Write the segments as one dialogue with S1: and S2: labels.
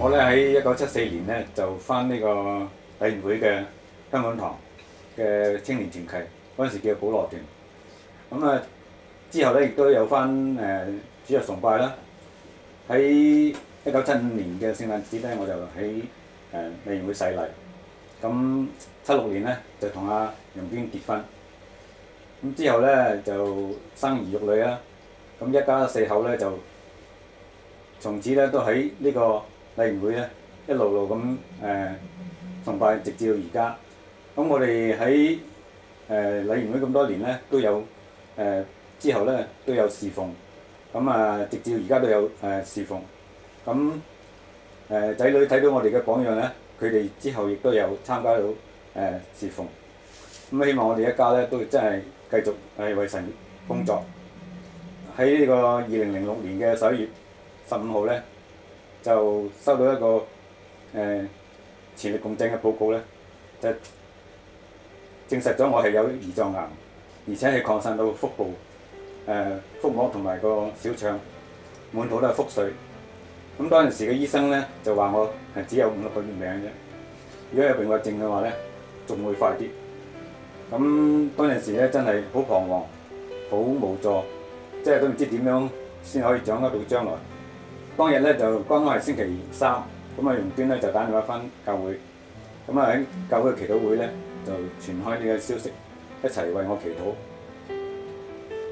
S1: 我咧喺1974年咧就返呢個禮賢會嘅香港堂嘅青年團契，嗰陣時叫保羅團。咁啊之後咧亦都有返主日崇拜啦。喺1975年嘅聖誕節咧，我就喺禮賢會洗禮。咁76年咧就同阿容娟結婚。咁之後咧就生兒育女啦。咁一家四口咧就從此咧都喺呢個禮賢會咧一路路咁崇拜，直至到而家。咁我哋喺禮賢會咁多年咧都有之後咧都有侍奉，咁直至到而家都有侍奉。咁仔女睇到我哋嘅榜樣咧，佢哋之後亦都有參加到侍奉。咁希望我哋一家咧都真係繼續為神工作。喺呢個2006年嘅11月15號咧，就收到一個前列共振嘅報告咧，就證實咗我係有胰臟癌，而且係擴散到腹部、腹膜同埋個小腸，滿肚都係腹水。咁當陣時嘅醫生咧就話我係只有5、6個月命啫，如果有併發症嘅話咧，仲會快啲。咁當陣時咧真係好彷徨、好無助，即係都唔知點樣先可以掌握到將來。當日咧就剛剛係星期3，咁容娟咧就打電話返教會，咁喺教會嘅祈禱會咧就傳開呢個消息，一齊為我祈禱。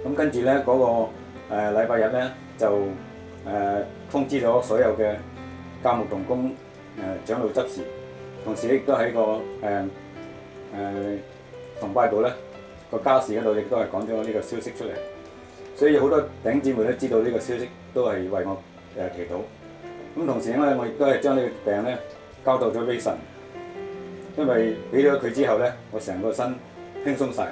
S1: 咁跟住咧嗰個禮拜日咧就通知咗所有嘅教牧同工、長老執事，同時亦都喺個崇拜度咧個家事嗰度亦都係講咗呢個消息出嚟，所以好多弟兄姊妹都知道呢個消息，都係為我祈禱。咁同時咧，我亦都係將呢個病咧交代咗俾神，因為俾咗佢之後咧，我成個身輕鬆晒。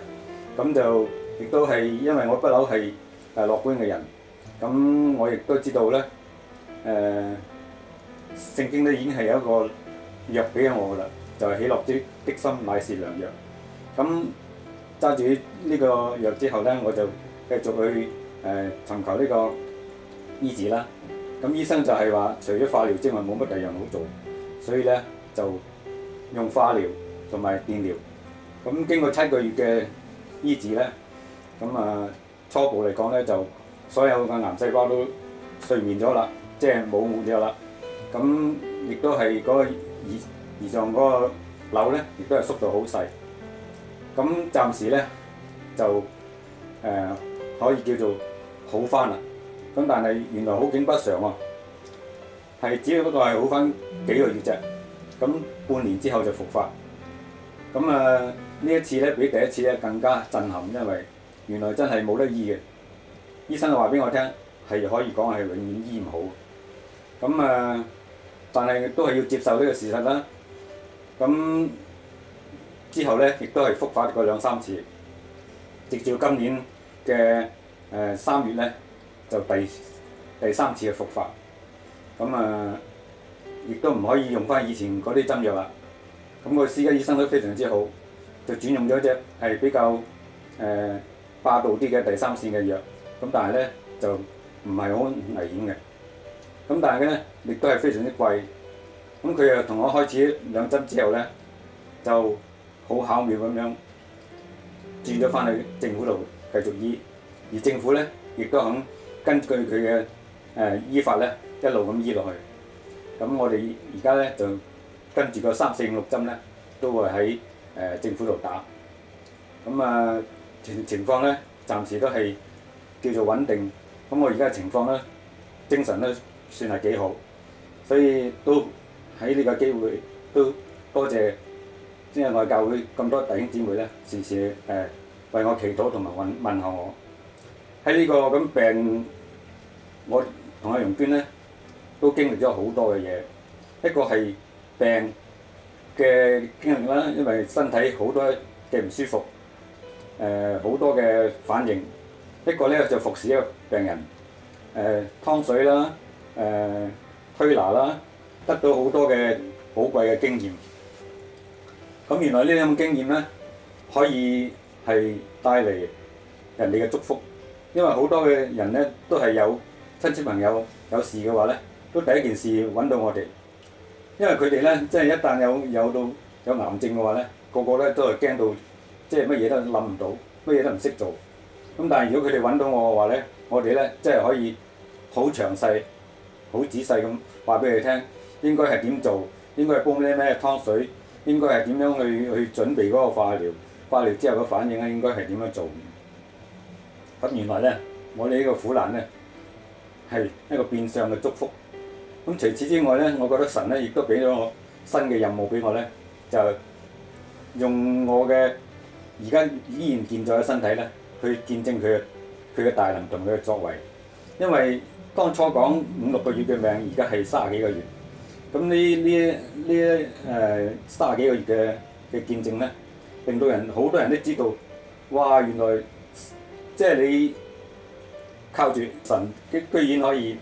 S1: 咁就亦都係因為我不嬲係樂觀嘅人，咁我亦都知道咧，聖經咧已經係有一個藥俾咗我噶啦，就係喜樂的心乃是良藥。咁揸住呢個藥之後咧，我就繼續去尋求呢個醫治啦。咁醫生就係話，除咗化療之外冇乜第二樣好做，所以咧就用化療同埋電療。咁經過7個月嘅醫治咧，咁初步嚟講咧就所有嘅癌細胞都睡眠咗啦，即係冇活咗啦。咁亦都係嗰個胰臟嗰個瘤咧，亦都係縮到好細。咁暫時咧就可以叫做好返啦。咁但係原來好景不常喎，係只不過係好返幾個月啫。咁半年之後就復發。咁呢一次咧比第一次咧更加震撼，因為原來真係冇得醫嘅。醫生就話俾我聽係可以講係永遠醫唔好。咁但係都係要接受呢個事實啦。咁之後咧亦都係復發過2、3次，直至今年嘅3月咧就第3次嘅復發。咁亦都唔可以用翻以前嗰啲針藥啦。咁個私家醫生都非常之好，就轉用咗隻係比較霸道啲嘅第3線嘅藥。咁但係咧就唔係好危險嘅。咁但係咧亦都係非常之貴。咁佢又同我開始2針之後咧，就好巧妙咁樣轉咗翻去政府度繼續醫，而政府咧亦都肯根據佢嘅醫法咧一路咁醫落去。咁我哋而家咧就跟住個3、4、5、6針咧都會喺政府度打。咁情況咧暫時都係叫做穩定。咁我而家嘅情況咧精神都算係幾好，所以都喺呢個機會都多謝即係我教會咁多弟兄姊妹咧，時時為我祈禱同埋問候我。喺呢個咁病，我同阿容娟咧都經歷咗好多嘅嘢。一個係病嘅經歷啦，因為身體好多嘅唔舒服，好多嘅反應。一個咧就服侍一個病人，湯水啦，推拿啦，得到好多嘅寶貴嘅經驗。咁原來呢種經驗咧，可以係帶嚟人哋嘅祝福，因為好多嘅人咧都係有親戚朋友有事嘅話咧，都第一件事揾到我哋，因為佢哋咧，即係一旦有癌症嘅話咧，個個咧都係驚到，即係乜嘢都諗唔到，乜嘢都唔識做。咁但係如果佢哋揾到我嘅話咧，我哋咧即係可以好詳細、好仔細咁話俾佢聽，應該係點做，應該係煲啲咩湯水，應該係點樣去準備嗰個化療，化療之後嘅反應咧應該係點樣做。咁原來咧，我哋呢個苦難咧係一個變相嘅祝福。咁除此之外咧，我覺得神咧亦都俾咗我新嘅任務俾我咧，就用我嘅而家依然健在嘅身體咧，去見證佢嘅大能同佢嘅作為。因為當初講5、6個月嘅命，而家係30幾個月。咁呢30幾個月嘅見證咧，令到好多人都知道，哇！原來即係你靠住神，居然可以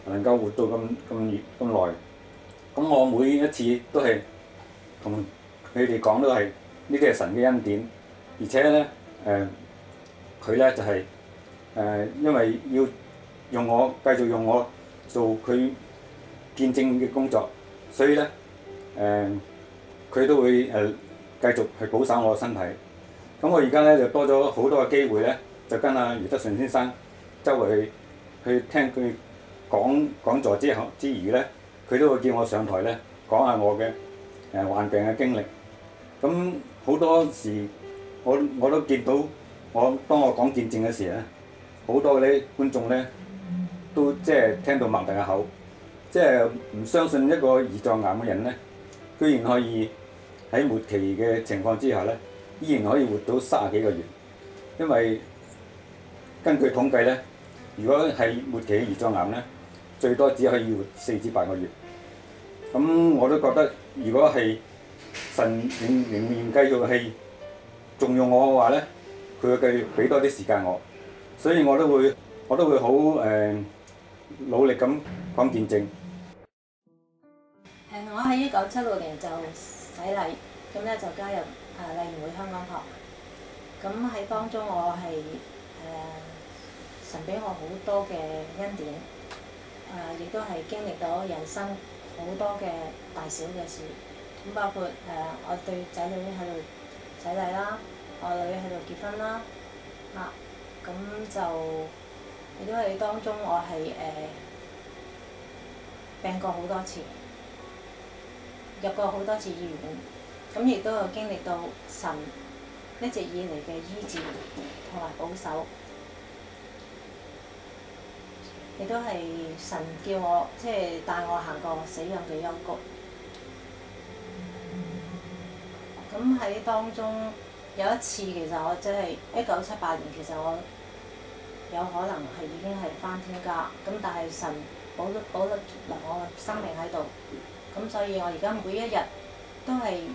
S1: 能夠活到咁耐。咁我每一次都係同佢哋講都係呢啲係神嘅恩典，而且咧佢咧就係因為要繼續用我做佢見證嘅工作，所以咧佢都會繼續去保守我嘅身體。咁我而家咧就多咗好多嘅機會咧，就跟阿余德順先生周圍去聽佢講座之餘咧，佢都會叫我上台咧講下我嘅患病嘅經歷。咁好多時我都見到當我講見證嘅時咧，好多嗰啲觀眾咧都即係聽到擘大個口，即係唔相信一個胰臟癌嘅人咧，居然可以喺末期嘅情況之下咧，依然可以活到30幾個月。因為根據統計咧，如果係末期嘅胰臟癌咧，最多只可以活4至8個月。咁我都覺得，如果係神仍然繼續係重用我嘅話咧，佢會繼續俾多啲時間我，所以我都會好努力咁講見證。
S2: 我喺1976年就洗禮，咁咧就加入麗賢會香港堂。咁喺當中我係神俾我好多嘅恩典，亦都係經歷到人生好多嘅大小嘅事。咁包括我對仔女喺度洗禮啦，我女喺度結婚啦，咁就亦都係當中我係病過好多次，入過好多次醫院，咁亦都有經歷到神一直以嚟嘅醫治同埋保守，亦都係神叫我即係帶我行過死蔭嘅幽谷。咁喺當中有一次，其實我即係1978年，其實我有可能係已經係返天家，咁但係神保留我嘅生命喺度，咁所以我而家每一日都係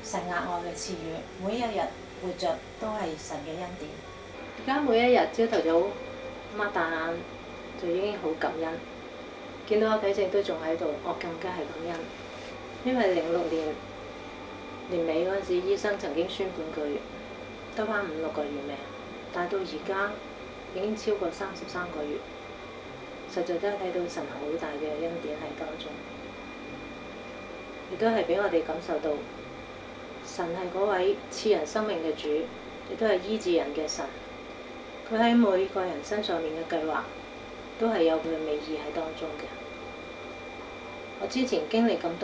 S2: 神額外嘅賜予，每一日活着都係神嘅恩典。而家每一日朝頭早擘大眼就已經好感恩，見到我體證都仲喺度，我更加係感恩，因為06年年尾嗰陣時，醫生曾經宣判佢得返5、6個月命，但係到而家已經超過33個月，實在真係睇到神好大嘅恩典喺當中，亦都係俾我哋感受到神係嗰位賜人生命嘅主，亦都係醫治人嘅神。佢喺每個人身上面嘅計劃都係有佢嘅美意喺當中嘅。我之前經歷咁多。